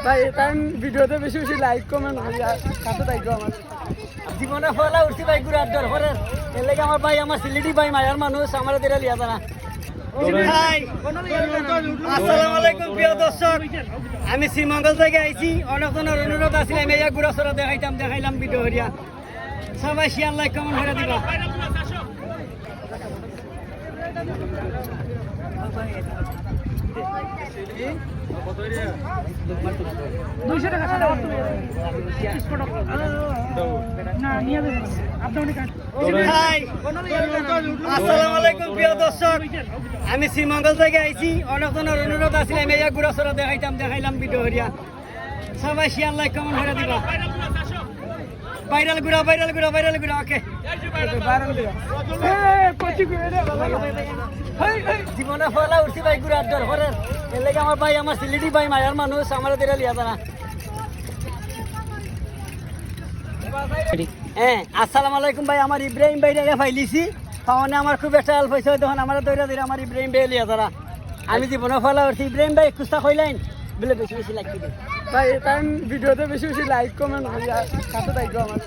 ভাই টাইম ভিডিওতে বেশি বেশি লাইক কমেন্ট সাথে থাকবো আমার জীবনে ফলা উঠছি ভাই ঘুরার দর করে এর লাগে আমার ভাই আমার সিলেটি ভাই মায়ার মানুষ আমার দেরা লিয়া জানা আসসালামু আলাইকুম প্রিয় দর্শক আমি শ্রীমঙ্গল থেকে আইছি অনেকজনের অনুরোধ আছিল আমি এই ঘুরা সরা দেখাইলাম ভিডিও করিয়া সবাই শেয়ার লাইক কমেন্ট করে দিবা আসসালামু আলাইকুম প্রিয় দর্শক আমি শ্রীমঙ্গল থেকে আইছি অনেকজনের অনুরোধ আছিল আমি এই ঘুরা সরা দেখাইলাম ভিডিও করিয়া সবাই শেয়ার লাইক কমেন্ট করে দিবা ভাইরাল ঘুরা ওকে জীবনে ফলা উঠছি ভাই ঘুরার দর করে এর লাগে আমার ভাই আমার সিলেটি ভাই মায়ার মানুষ আমার দেরা লিয়া জানা হ্যাঁ আসসালামু আলাইকুম ভাই আমার ইব্রাহিম ভাই রেখে ফাইলিছি পাওয়ানে আমার খুব একটা হেল্প হয়েছে তখন আমার দৈরা দিলে আমার ইব্রাহিম ভাই লিয়া যারা আমি জীবনে ফলা উঠছি ইব্রাহিম ভাই কুস্তা কইলেন বলে বেশি বেশি লাগবে ভাই টাইম ভিডিওতে বেশি বেশি লাইক কমেন্ট সাথে থাকবো আমার